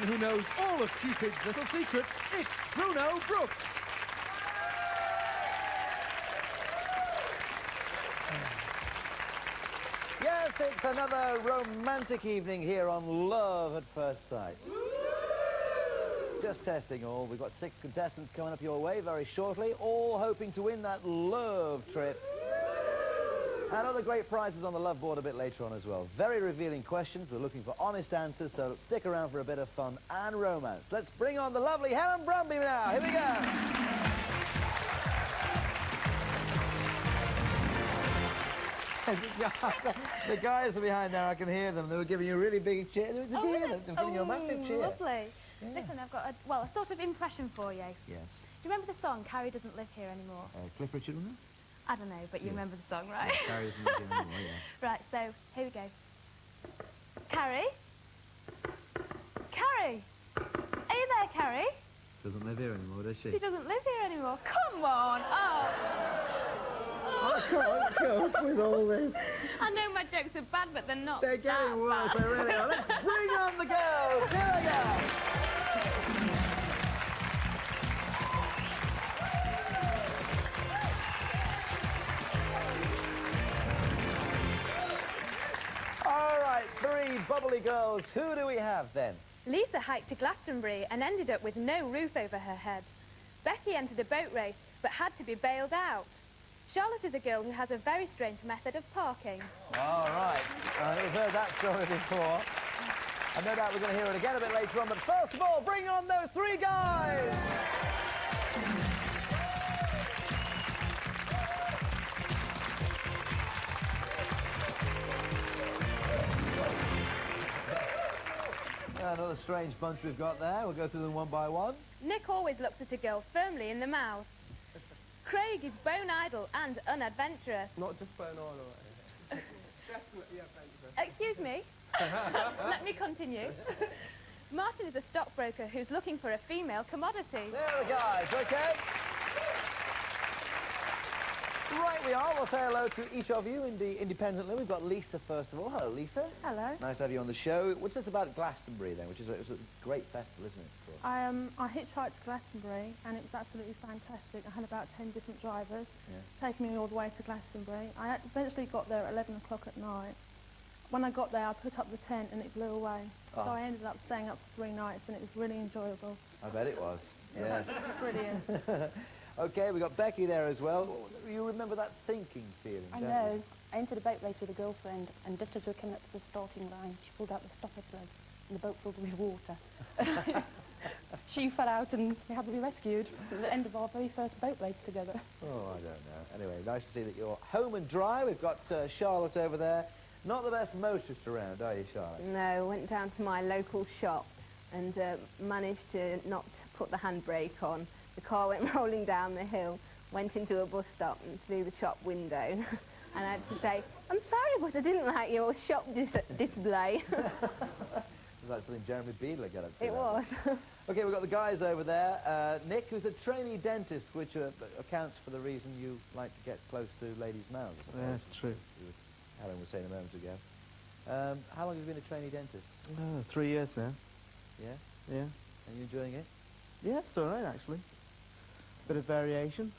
who knows all of Cupid's little secrets, it's Bruno Brooks. Yes, it's another romantic evening here on Love at First Sight. Just testing all. We've got 6 contestants coming up your way very shortly, all hoping to win that love trip. And other great prizes on the love board a bit later on as well. Very revealing questions. We're looking for honest answers, so stick around for a bit of fun and romance. Let's bring on the lovely Helen Brumby now. Here we go. The guys are behind there. I can hear them. They were giving you a really big cheer. They were giving you a massive cheer. Lovely. Yeah. Listen, I've got a sort of impression for you. Yes. Do you remember the song "Carrie Doesn't Live Here Anymore"? Cliff Richard, wasn't it? I don't know, but you remember the song, right? Yeah, Carrie doesn't live here anymore, yeah. Right, so here we go. Carrie? Carrie? Are you there, Carrie? Doesn't live here anymore, does she? She doesn't live here anymore. Come on! Oh! I can't cope with all this. I know my jokes are bad, but they're not. They're getting worse, they really are. Let's bring on the girls. Here we go. All right, 3 bubbly girls. Who do we have then? Lisa hiked to Glastonbury and ended up with no roof over her head. Becky entered a boat race, but had to be bailed out. Charlotte is a girl who has a very strange method of parking. All right, we've heard that story before. And no doubt we're going to hear it again a bit later on, but first of all, bring on those 3 guys! Another strange bunch we've got there. We'll go through them one by one. Nick always looks at a girl firmly in the mouth. Craig is bone idle and unadventurous. Not just bone idle. Definitely adventurous. Excuse me. Let me continue. Martin is a stockbroker who's looking for a female commodity. There are the guys, okay? Right, we are. We'll say hello to each of you independently. We've got Lisa first of all. Hello, Lisa. Hello. Nice to have you on the show. What's this about Glastonbury then, which is it's a great festival, isn't it? I hitchhiked to Glastonbury and it was absolutely fantastic. I had about 10 different drivers taking me all the way to Glastonbury. I eventually got there at 11 o'clock at night. When I got there, I put up the tent and it blew away. So I ended up staying up for 3 nights and it was really enjoyable. I bet it was. Yeah. Brilliant. Okay, we got Becky there as well. You remember that sinking feeling, I don't know. you? I entered a boat race with a girlfriend, and just as we were coming up to the starting line, she pulled out the stopper plug, and the boat filled with water. She fell out, and we had to be rescued. It was the end of our very first boat race together. Oh, I don't know. Anyway, nice to see that you're home and dry. We've got Charlotte over there. Not the best motorist around, are you, Charlotte? No, went down to my local shop and managed to not put the handbrake on. The car went rolling down the hill, went into a bus stop and through the shop window. And I had to say, I'm sorry, but I didn't like your shop display. It was like something Jeremy Beadler got up to. It was. Okay, we've got the guys over there. Nick, who's a trainee dentist, which accounts for the reason you like to get close to ladies' mouths. That's true. Helen was saying a moment ago. How long have you been a trainee dentist? 3 years now. Yeah? Yeah. And you enjoying it? Yeah, it's all right, actually. Bit of variation.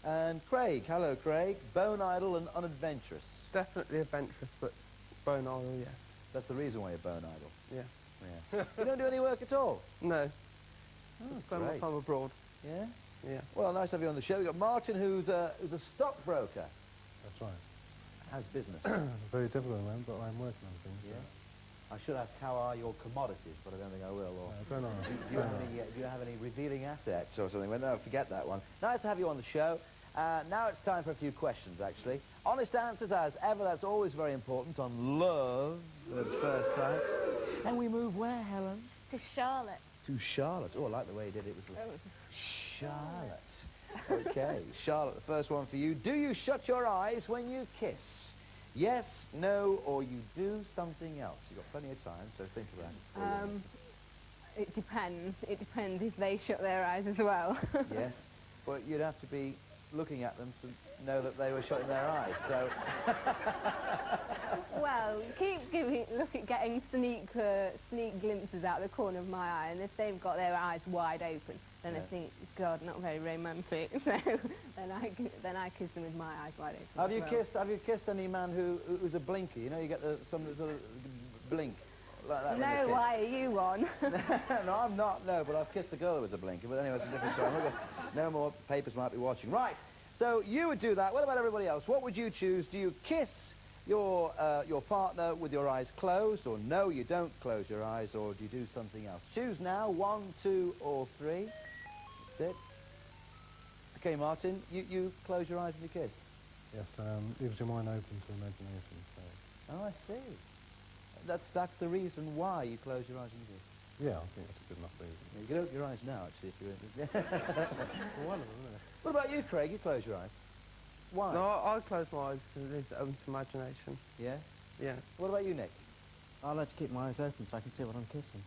And Craig, hello Craig, bone idle and unadventurous. Definitely adventurous, but bone idle, yes. That's the reason why you're bone idle. Yeah. You don't do any work at all? No. Oh, Spend my great. time abroad. Yeah? Yeah. Well, nice to have you on the show. We've got Martin, who's a stockbroker. That's right. How's business? Very difficult, man, but I'm working on things. Yeah. I should ask how are your commodities, but I don't think I will. Or I don't know. do you have any revealing assets or something? Well, no, forget that one. Nice to have you on the show. Now it's time for a few questions, actually. Honest answers, as ever. That's always very important on Love at First Sight. And we move where, Helen? To Charlotte. To Charlotte. Oh, I like the way you did it. It was Charlotte. Okay, Charlotte, the first one for you. Do you shut your eyes when you kiss? Yes, no, or you do something else? You've got plenty of time, so think about it. It depends. It depends if they shut their eyes as well. Yes, but you'd have to be looking at them to know that they were shutting their eyes. So, Well, keep getting sneak glimpses out the corner of my eye, and if they've got their eyes wide open, then I think, God, not very romantic. So then I kiss them with my eyes wide open. have you kissed any man who's a blinker? You know, you get some sort of blink like that. No, why are you on? No, I'm not. No, but I've kissed a girl who was a blinker. But anyway, it's a different story. No more papers might be watching. Right. So you would do that. What about everybody else? What would you choose? Do you kiss your partner with your eyes closed, or no, you don't close your eyes, or do you do something else? Choose now. 1, 2, or 3. That's it. Okay, Martin, you close your eyes and you kiss. Yes, leaves your mind open to imagination. So. Oh, I see. That's the reason why you close your eyes and you kiss. Yeah, I think that's a good enough reason. Yeah, you can open your eyes now, actually, if you're Well, one of them, isn't it? What about you, Craig? You close your eyes. Why? No, I close my eyes because it leaves it open to imagination. Yeah? Yeah. What about you, Nick? I like to keep my eyes open so I can see what I'm kissing.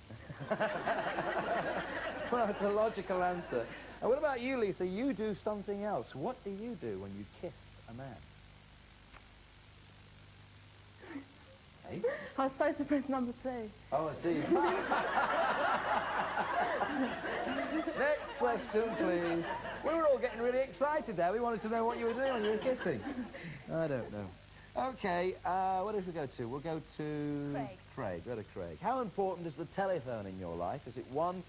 Well, it's a logical answer. And what about you, Lisa? You do something else. What do you do when you kiss a man? Hey? I was supposed to press number 2. Oh, I see. Next question, please. We were all getting really excited there. We wanted to know what you were doing when you were kissing. I don't know. Okay, where did we go to? We'll go to... Craig. Craig, go to Craig. How important is the telephone in your life? Is it 1,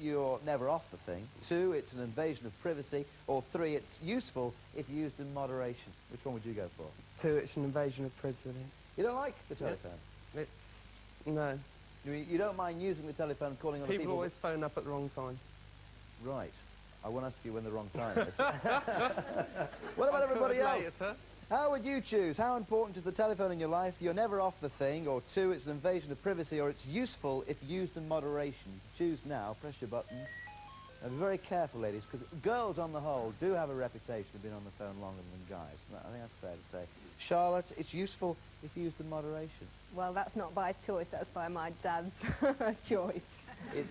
you're never off the thing, 2, it's an invasion of privacy, or 3, it's useful if used in moderation? Which one would you go for? 2, it's an invasion of privacy. You don't like the telephone? No. You don't mind using the telephone, calling on People always phone up at the wrong time. Right. I won't ask you when the wrong time is. What about everybody else? Later, sir. How would you choose? How important is the telephone in your life? You're never off the thing, or 2, it's an invasion of privacy, or it's useful if used in moderation. Choose now. Press your buttons. Now be very careful, ladies, because girls, on the whole, do have a reputation of being on the phone longer than guys. I think that's fair to say. Charlotte, it's useful if used in moderation. Well, that's not by choice, that's by my dad's choice.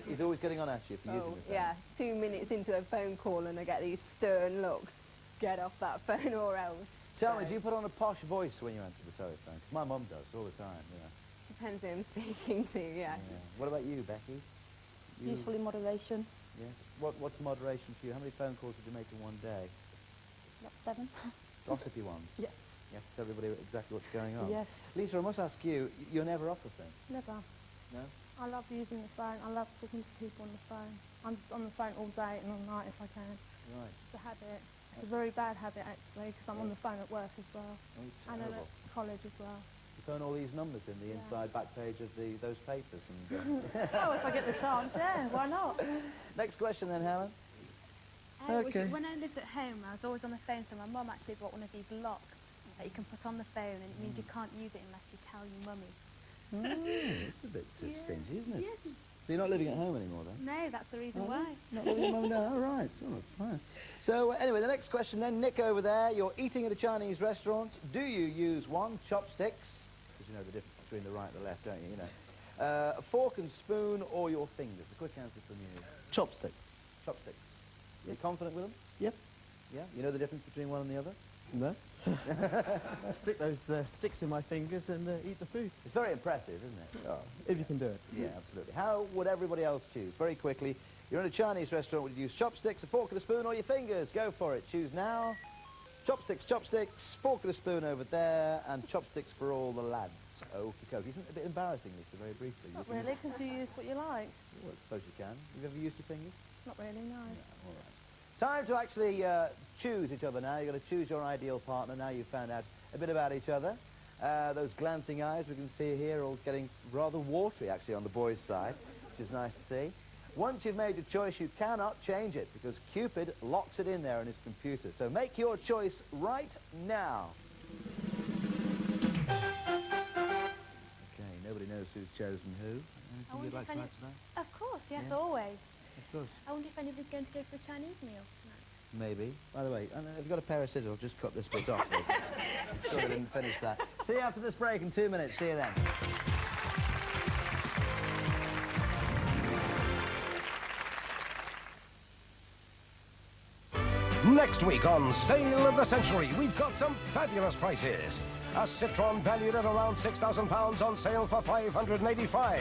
He's always getting on at you for using the phone. Yeah, 2 minutes into a phone call and I get these stern looks. Get off that phone or else. Tell me, do you put on a posh voice when you answer the telephone? 'Cause my mum does all the time, Depends who I'm speaking to, yeah. What about you, Becky? Useful in moderation. Yes. What's moderation for you? How many phone calls did you make in one day? About 7. Gossipy ones? Yes. You have to tell everybody exactly what's going on? Yes. Lisa, I must ask you, you're never off the thing? Never. No? I love using the phone. I love talking to people on the phone. I'm just on the phone all day and all night if I can. Right. It's a habit. It's a very bad habit, actually, because I'm on the phone at work as well. Oh, And terrible. at college as well. You phone all these numbers in the inside back page of those papers. And, Oh, if I get the chance, yeah, why not? Next question then, Helen. Okay. When I lived at home, I was always on the phone, so my mum actually bought one of these locks that you can put on the phone, and it means you can't use it unless you tell your mummy. It's a bit stingy, isn't it? Yes. So you're not living at home anymore, then? No, that's the reason why. Not living at home now, all right. Oh, fine. So anyway, the next question then, Nick over there, you're eating at a Chinese restaurant. Do you use 1, chopsticks, because you know the difference between the right and the left, don't you? A fork and spoon, or your fingers? A quick answer from you. Chopsticks. Chopsticks. Are you confident with them? Yep. Yeah? You know the difference between one and the other? No. Stick those sticks in my fingers and eat the food. It's very impressive, isn't it? Oh, if you can do it. Yeah, absolutely. How would everybody else choose? Very quickly, you're in a Chinese restaurant, would you use chopsticks, a fork and a spoon, or your fingers? Go for it. Choose now. Chopsticks, chopsticks, fork and a spoon over there, and chopsticks for all the lads. Okie dokie. Isn't it a bit embarrassing, Lisa, very briefly? Not really, because you use what you like. Well, I suppose you can. You've ever used your fingers? Not really, no. All right. Time to actually choose each other now. You've got to choose your ideal partner. Now you've found out a bit about each other. Those glancing eyes we can see here are all getting rather watery, actually, on the boys' side, which is nice to see. Once you've made your choice, you cannot change it, because Cupid locks it in there in his computer. So make your choice right now. Okay, nobody knows who's chosen who. Anything you'd like to add to that? Of course, yes, Yeah. always. Of course. I wonder if anybody's going to go for a Chinese meal tonight. Maybe. By the way, have you got a pair of scissors? I'll just cut this bit off. Sure I didn't finish that. See you after this break in 2 minutes. See you then. Next week on Sale of the Century, we've got some fabulous prices. A Citroën valued at around £6,000 on sale for £585.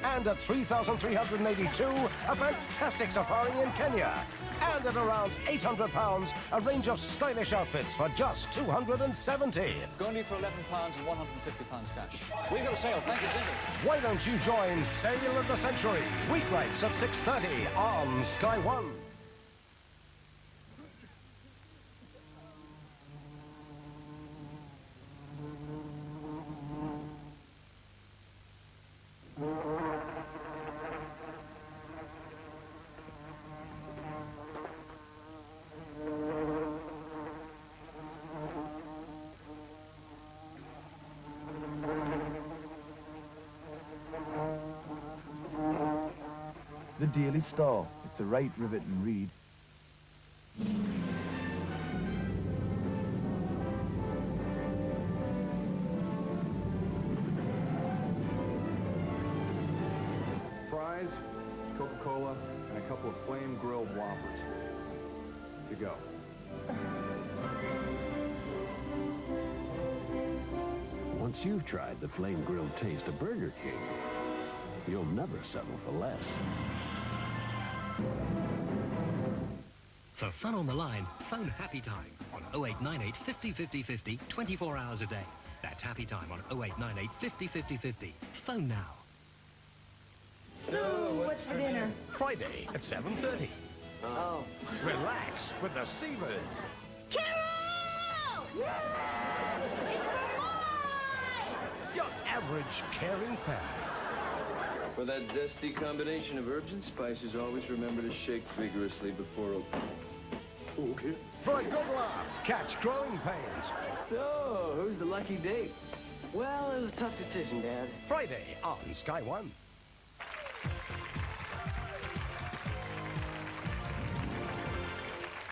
And at £3,382, a fantastic safari in Kenya. And at around £800, a range of stylish outfits for just £270. Going for £11 and £150 cash. We've got a sale, thank you, Cindy. Why don't you join Sale of the Century, weeknights at 6:30 on Sky One. The Daily Star. It's a right riveting read. Fries, Coca-Cola, and a couple of flame-grilled Whoppers. To go. Once you've tried the flame-grilled taste of Burger King, you'll never settle for less. For fun on the line, phone Happy Time on 0898 50 50 50 24 hours a day. That's Happy Time on 0898 50 50 50. Phone now. So, what's for dinner? Friday at 7:30. Oh. Relax with the Seabirds. Carol! It's for Your average caring family. For that zesty combination of herbs and spices, always remember to shake vigorously before opening. Okay. For a good laugh, catch Growing Pains. So, who's the lucky date? Well, it was a tough decision, Dad. Friday on Sky One.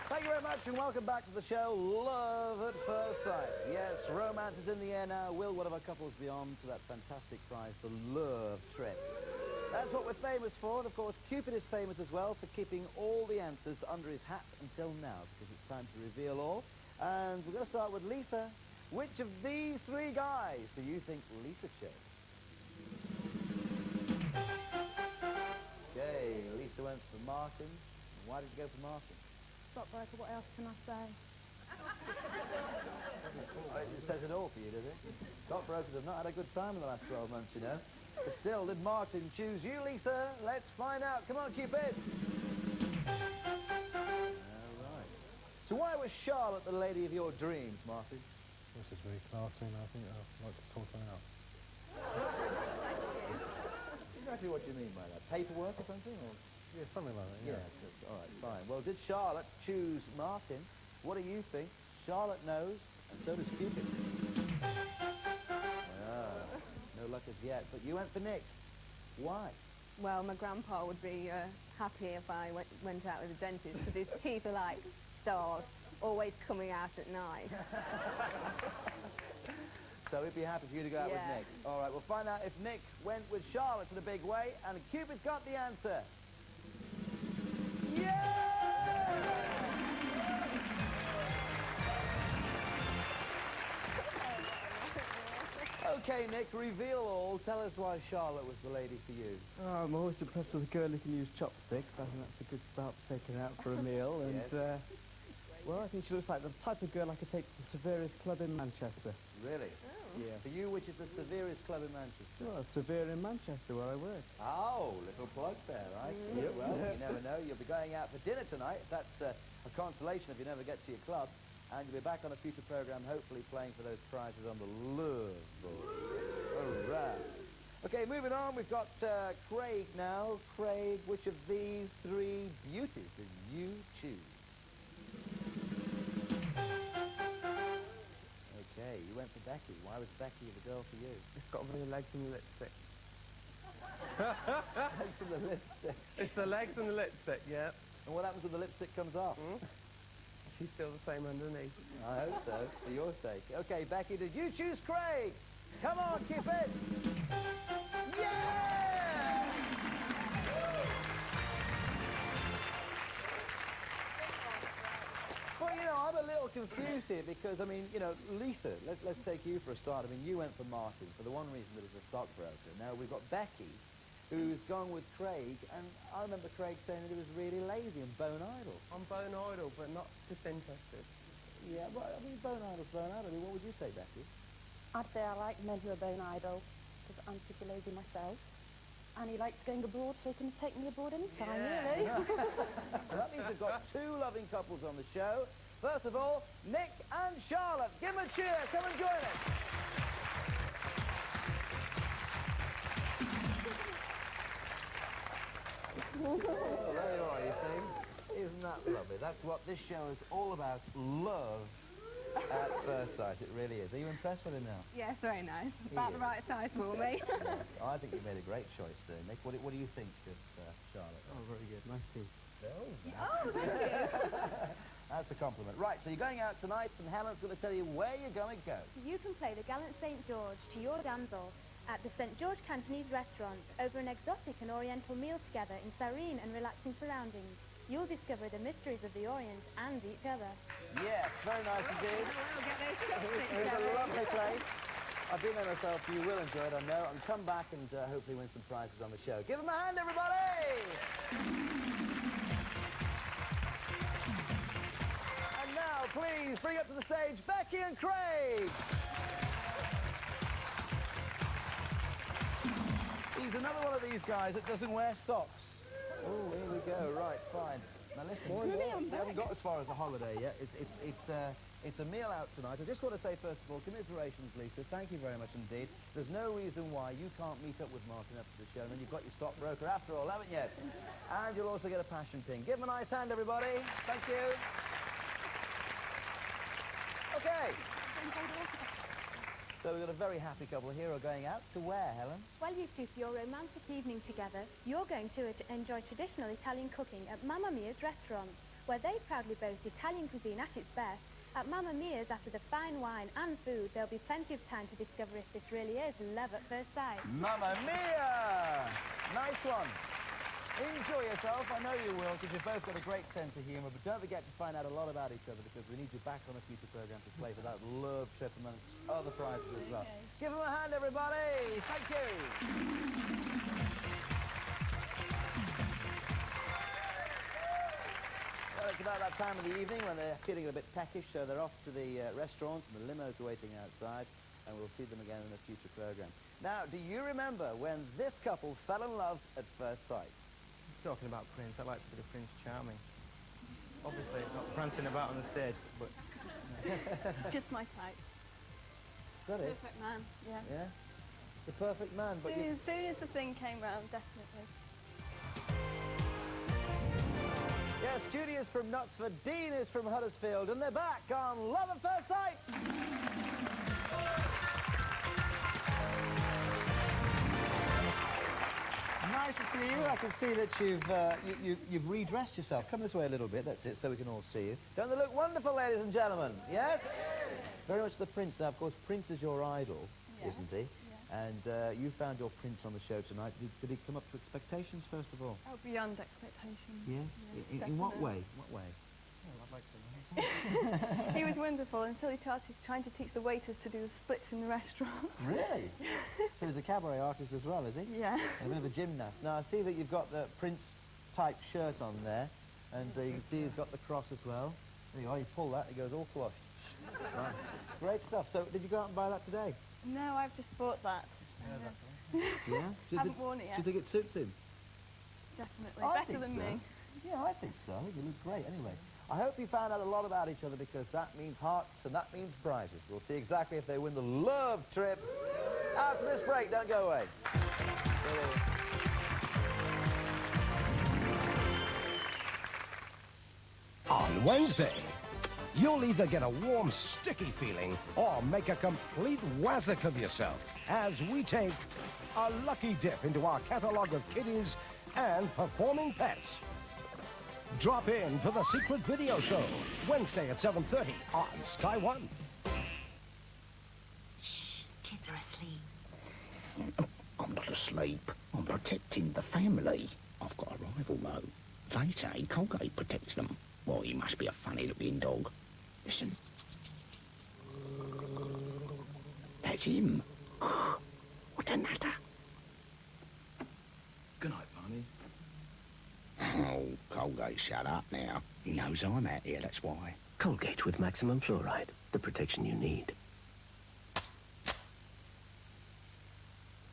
Thank you very much and welcome back to the show, Love at First Sight. Yes, romance is in the air now. Will one of our couples be on to that fantastic prize, the Love Trip? That's what we're famous for, and of course Cupid is famous as well for keeping all the answers under his hat until now, because it's time to reveal all. And we're going to start with Lisa. Which of these three guys do you think Lisa chose? Okay, Lisa went for Martin. Why did you go for Martin? Stockbroker, what else can I say? It says it all for you, does it? Stockbrokers have not had a good time in the last 12 months, you know. But still, did Martin choose you, Lisa? Let's find out. Come on, Cupid. All right. So why was Charlotte the lady of your dreams, Martin? This is very classy, and I think I'd like to sort her out. Exactly what do you mean by that? Paperwork or something? Or? Yeah, something like that, yeah. All right, fine. Well, did Charlotte choose Martin? What do you think? Charlotte knows, and so does Cupid. No luck as yet, but you went for Nick. Why? Well, my grandpa would be happy if I went out with a dentist, because his teeth are like stars, always coming out at night. So he'd be happy for you to go out with Nick. All right, we'll find out if Nick went with Charlotte in a big way, and Cupid's got the answer. Yeah! Okay, Nick, reveal all. Tell us why Charlotte was the lady for you. Oh, I'm always impressed with a girl who can use chopsticks. I think that's a good start for taking her out for a meal. And, Yes. well, I think she looks like the type of girl I could take to the severest club in Manchester. Really? Yeah. For you, which is the severest club in Manchester? Well, Severe in Manchester, where I work. Oh, little plug there, right? So, Yep. well, you never know. You'll be going out for dinner tonight. That's a consolation if you never get to your club. And you'll be back on a future programme, hopefully playing for those prizes on the Love Board. All right. Okay, moving on. We've got Craig now. Craig, which of these three beauties did you choose? Okay, you went for Becky. Why was Becky the girl for you? It's got the legs and the lipstick. Legs and the lipstick. It's the legs and the lipstick, yeah. And what happens when the lipstick comes off? She's still the same underneath. I hope so, for your sake. Okay, Becky, did you choose Craig? Come on, Cupid! Yeah! For confused here because, I mean, you know, Lisa, let's take you for a start. I mean, you went for Martin for the one reason that he's a stockbroker. Now, we've got Becky, who's gone with Craig, and I remember Craig saying that he was really lazy and bone idle. I'm bone idle, but not disinterested. Yeah, well, I mean, bone idle's bone idle. I mean, what would you say, Becky? I'd say I like men who are bone idle, because I'm pretty lazy myself. And he likes going abroad, so he can take me abroad anytime, really. Well, that means we've got two loving couples on the show. First of all, Nick and Charlotte. Give them a cheer. Come and join us. Oh, there you are, you see. Isn't that lovely? That's what this show is all about. Love at first sight. It really is. Are you impressed with him now? Yes, very nice. About the right size for me. I think you made a great choice, Nick. What do you think of Charlotte? Oh, very good. Nice teeth. Oh, thank you. That's a compliment. Right, so you're going out tonight, and Helen's going to tell you where you're going to go. You can play the gallant St. George to your damsel at the St. George Cantonese restaurant over an exotic and oriental meal together in serene and relaxing surroundings. You'll discover the mysteries of the Orient and each other. Yes, very nice indeed. It's a lovely place. I've been there myself, so you will enjoy it, I know, and come back and hopefully win some prizes on the show. Give them a hand, everybody! And now, please, bring up to the stage Becky and Craig! He's another one of these guys that doesn't wear socks. Oh, here we go. Right, fine. Now listen, we haven't got as far as the holiday yet. It's a meal out tonight. I just want to say, first of all, commiserations, Lisa. Thank you very much indeed. There's no reason why you can't meet up with Martin after the show, and then you've got your stockbroker after all, haven't you? And you'll also get a passion pin. Give him a nice hand, everybody. Thank you. Okay. So we've got a very happy couple here who are going out to where, Helen? Well, you two, for your romantic evening together, you're going to enjoy traditional Italian cooking at Mamma Mia's restaurant, where they proudly boast Italian cuisine at its best. At Mamma Mia's, after the fine wine and food, there'll be plenty of time to discover if this really is love at first sight. Mamma Mia! Nice one. Enjoy yourself. I know you will, because you've both got a great sense of humour, but don't forget to find out a lot about each other, because we need you back on a future programme to play for that love trip amongst other prizes as well. Give them a hand, everybody. Thank you. Well, it's about that time of the evening when they're feeling a bit peckish, so they're off to the restaurants, and the limos are waiting outside, and we'll see them again in a future programme. Now, do you remember when this couple fell in love at first sight? Talking about Prince, I like to be the Prince Charming. Obviously, not prancing about on the stage, but... Just my type. Is that it? Perfect man, yeah. Yeah? The perfect man, but As soon as the thing came round, definitely. Yes, Judy is from Knutsford, Dean is from Huddersfield, and they're back on Love at First Sight! Nice to see you. I can see that you've redressed yourself. Come this way a little bit, that's it, so we can all see you. Don't they look wonderful, ladies and gentlemen? Yes? Very much the Prince. Now, of course, Prince is your idol, isn't he? Yeah. And you found your Prince on the show tonight. Did he come up to expectations, first of all? Oh, beyond expectations. Yes? In what way? What way? Well, I'd like to know. He was wonderful until he started trying to teach the waiters to do the splits in the restaurant. Really? So he's a cabaret artist as well, is he? Yeah. And a bit of a gymnast. Now, I see that you've got the Prince-type shirt on there, and you can see he's got the cross as well. There you go, you pull that, it goes all flush. Right. Great stuff. So, did you go out and buy that today? No, I've just bought that. Yeah? Haven't worn it yet. Do you think it suits him? Definitely. I Better think than so. me. Yeah, I think so. I think you look great anyway. I hope you found out a lot about each other, because that means hearts and that means prizes. We'll see exactly if they win the love trip after this break. Don't go away. On Wednesday, you'll either get a warm, sticky feeling or make a complete wazzock of yourself as we take a lucky dip into our catalogue of kiddies and performing pets. Drop in for the Secret Video Show, Wednesday at 7:30 on Sky One. Shh, kids are asleep. I'm not asleep. I'm protecting the family. I've got a rival, though. They say Colgate protects them. Well, he must be a funny-looking dog. Listen. That's him. What a nutter. Good night, Barney. Oh, Colgate, shut up now. He knows I'm out here, that's why. Colgate with maximum fluoride, the protection you need.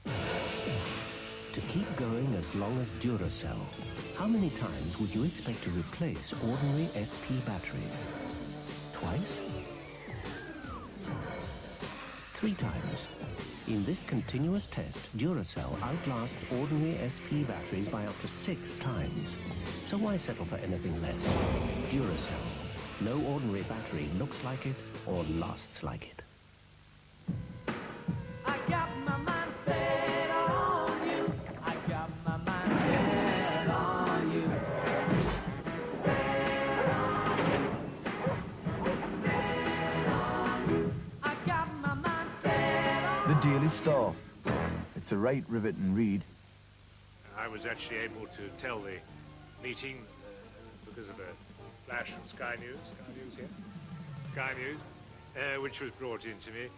To keep going as long as Duracell, how many times would you expect to replace ordinary SP batteries? Twice? 3 times. In this continuous test, Duracell outlasts ordinary SP batteries by up to 6 times. So why settle for anything less? Duracell. No ordinary battery looks like it or lasts like it. I got my mind set on you. I got my mind set on you. I got my mind set on The Daily Star. It's a right rivet and read. I was actually able to tell the meeting because of a flash from Sky News here, which was brought in to me,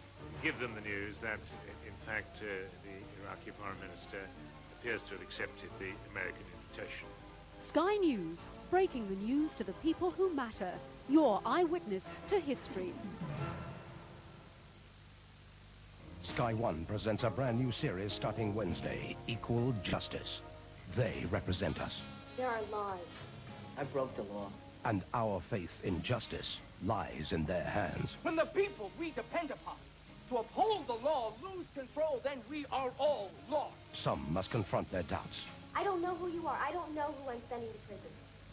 give them the news that, in fact, the Iraqi Foreign Minister appears to have accepted the American invitation. Sky News, breaking the news to the people who matter. Your eyewitness to history. Sky One presents a brand new series starting Wednesday, Equal Justice. They represent us, There are laws. I broke the law. and our faith in justice lies in their hands. When the people we depend upon to uphold the law lose control, then we are all lost. Some must confront their doubts. I don't know who you are. I don't know who I'm sending to prison.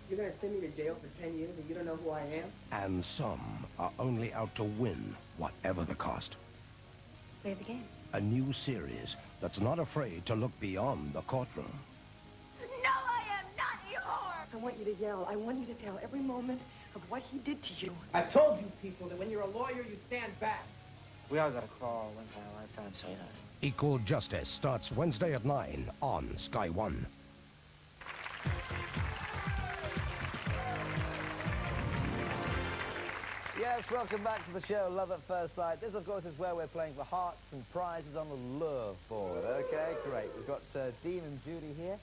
You're gonna send me to jail for 10 years and you don't know who I am? And some are only out to win, whatever the cost. Play the game. A new series that's not afraid to look beyond the courtroom. No, I am not yours! I want you to yell. I want you to tell every moment of what he did to you. I told you people that when you're a lawyer, you stand back. We all gotta crawl once in our lifetime, sweetheart. Equal Justice starts Wednesday at 9 on Sky One. Yes, welcome back to the show, Love at First Sight. This, of course, is where we're playing for hearts and prizes on the love board. Okay, great. We've got Dean and Judy here,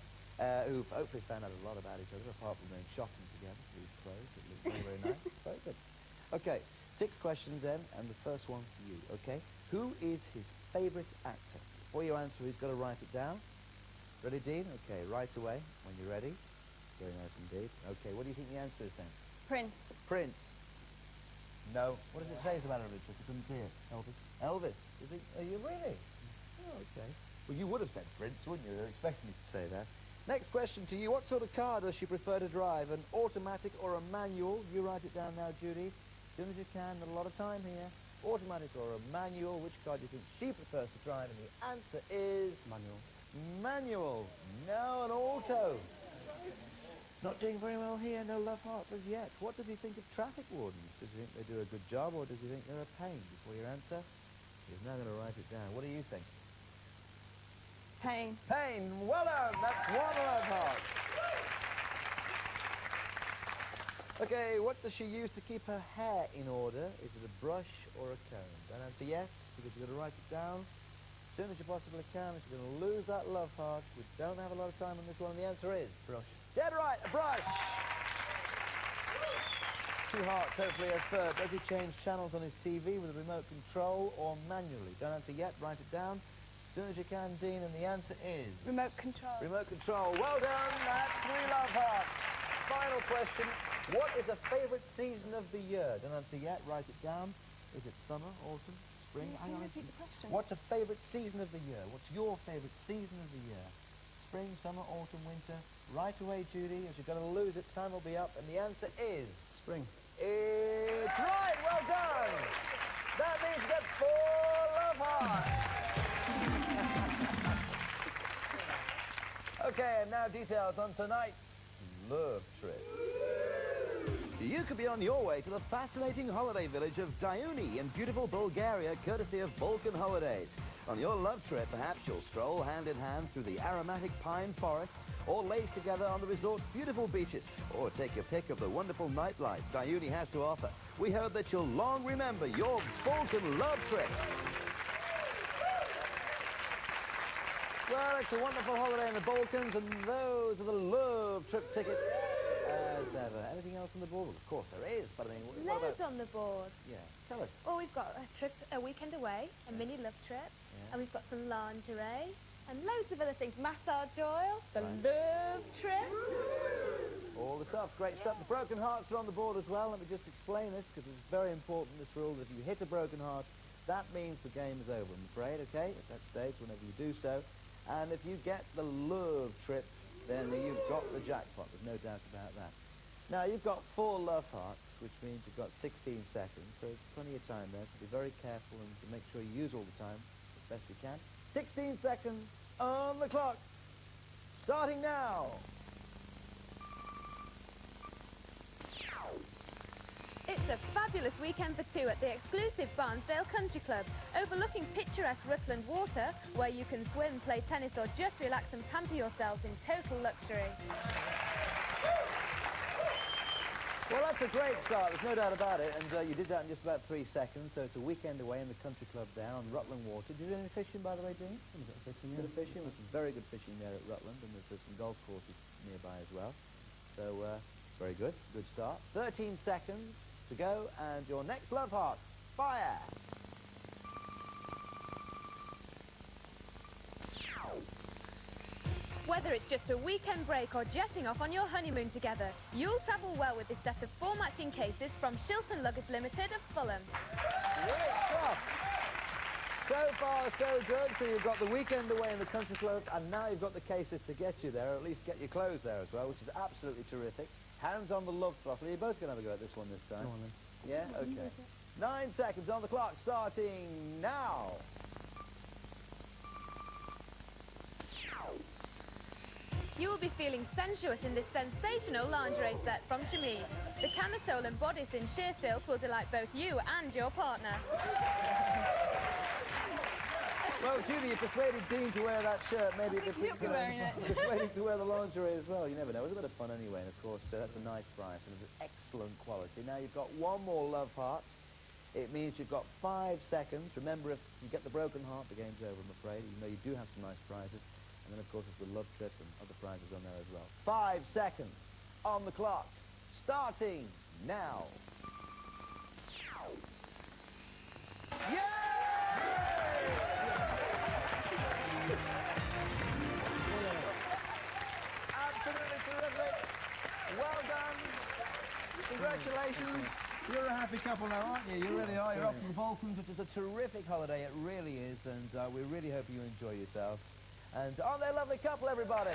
who've hopefully found out a lot about each other, apart from going shopping together for these clothes. It looks very, very nice. Very good. Okay, 6 questions then, and the first one to you, okay? Who is his favourite actor? Before you answer, he's got to write it down. Ready, Dean? Okay, right away, when you're ready. Very nice indeed. Okay, what do you think the answer is then? Prince. Prince. No. What does it say about it, Richard? I couldn't see it. Elvis. Elvis. You think, are you really? Oh, okay. Well, you would have said Prince, wouldn't you? They were expecting me to say that. Next question to you. What sort of car does she prefer to drive? An automatic or a manual? You write it down now, Judy. As soon as you can. Not a lot of time here. Automatic or a manual? Which car do you think she prefers to drive? And the answer is... Manual. Manual. No, an auto. Not doing very well here, no love hearts as yet. What does he think of traffic wardens? Does he think they do a good job, or does he think they're a pain? Before your answer, he's now going to write it down. What do you think? Pain. Pain. Well done. That's 1 love heart. Okay, what does she use to keep her hair in order? Is it a brush or a comb? Don't answer yet, because you've got to write it down. As soon as you possibly can, she's going to lose that love heart. We don't have a lot of time on this one, and the answer is... Brush. Dead right, a brush. 2 hearts, hopefully, as third. Does he change channels on his TV with a remote control or manually? Don't answer yet, write it down. As soon as you can, Dean, and the answer is... Remote control. Remote control. Well done, that's 3 love hearts. Final question. What is a favourite season of the year? Don't answer yet, write it down. Is it summer, autumn, spring? Can you repeat the question? What's a favourite season of the year? What's your favourite season of the year? Spring, summer, autumn, winter. Right away, Judy, as you're going to lose it, time will be up, and the answer is... Spring. It's right, well done! That means you get 4 love hearts! Okay, and now details on tonight's love trip. You could be on your way to the fascinating holiday village of Diuni in beautiful Bulgaria, courtesy of Balkan Holidays. On your love trip, perhaps you'll stroll hand in hand through the aromatic pine forests, or lace together on the resort's beautiful beaches, or take your pick of the wonderful nightlife Diuni has to offer. We hope that you'll long remember your Balkan love trip. Well, it's a wonderful holiday in the Balkans, and those are the love trip tickets as ever. Anything else on the board? Well, of course there is, but I mean, what Loads about... on the board. Yeah, tell us. Well, we've got a weekend away, a mini love trip, and we've got some lingerie, and loads of other things. Massage oil, the love trip. All the stuff, great stuff. The broken hearts are on the board as well. Let me just explain this, because it's very important, this rule, that if you hit a broken heart, that means the game is over, I'm afraid, okay? At that stage, whenever you do so. And if you get the love trip, then you've got the jackpot. There's no doubt about that. Now, you've got 4 love hearts, which means you've got 16 seconds, so there's plenty of time there, so be very careful and to make sure you use all the time as best you can. 16 seconds on the clock. Starting now. It's a fabulous weekend for 2 at the exclusive Barnsdale Country Club, overlooking picturesque Rutland water, where you can swim, play tennis or just relax and pamper yourselves in total luxury. Well, that's a great start, there's no doubt about it, and you did that in just about 3 seconds, so it's a weekend away in the country club there on Rutland water. Did you do any fishing, by the way, Dean? A bit of fishing, yeah. Bit of fishing, there's some very good fishing there at Rutland, and there's some golf courses nearby as well. So, very good, good start. 13 seconds to go, and your next love heart, fire! Whether it's just a weekend break or jetting off on your honeymoon together, you'll travel well with this set of 4 matching cases from Shilton Luggage Limited of Fulham. Great stuff! So far, so good. So you've got the weekend away in the country club, and now you've got the cases to get you there, or at least get your clothes there as well, which is absolutely terrific. Hands on the love throttle. You're both going to have a go at this one this time. Go on then. Yeah? Okay. 9 seconds on the clock, starting now. You will be feeling sensuous in this sensational lingerie set from Chemise. The camisole and bodice in sheer silk will delight both you and your partner. Well, Judy, you persuaded Dean to wear that shirt. Maybe persuaded to wear the lingerie as well. You never know. It was a bit of fun anyway. And of course, that's a nice price and it's excellent quality. Now you've got 1 more love heart. It means you've got 5 seconds. Remember, if you get the broken heart, the game's over, I'm afraid. Even though you do have some nice prizes. And then, of course, there's the love trip and other prizes on there as well. 5 seconds on the clock. Starting now. Yeah! Absolutely terrific. Well done. Congratulations. You're a happy couple now, aren't you? You really are. You're off to the Balkans, which is a terrific holiday. It really is. And we really hope you enjoy yourselves. And aren't they a lovely couple, everybody?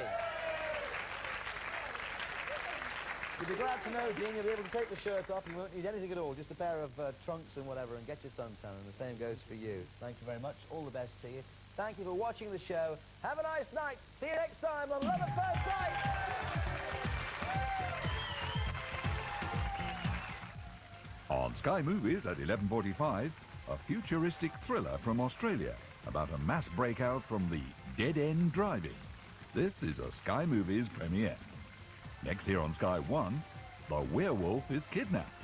You'll be glad to know, Dean, you'll be able to take the shirt off. You won't need anything at all, just a pair of trunks and whatever, and get your suntan, and the same goes for you. Thank you very much. All the best to you. Thank you for watching the show. Have a nice night. See you next time on Love at First Sight. On Sky Movies at 11:45, a futuristic thriller from Australia about a mass breakout from the dead-end driving. This is a Sky Movies premiere. Next here on Sky 1, the werewolf is kidnapped.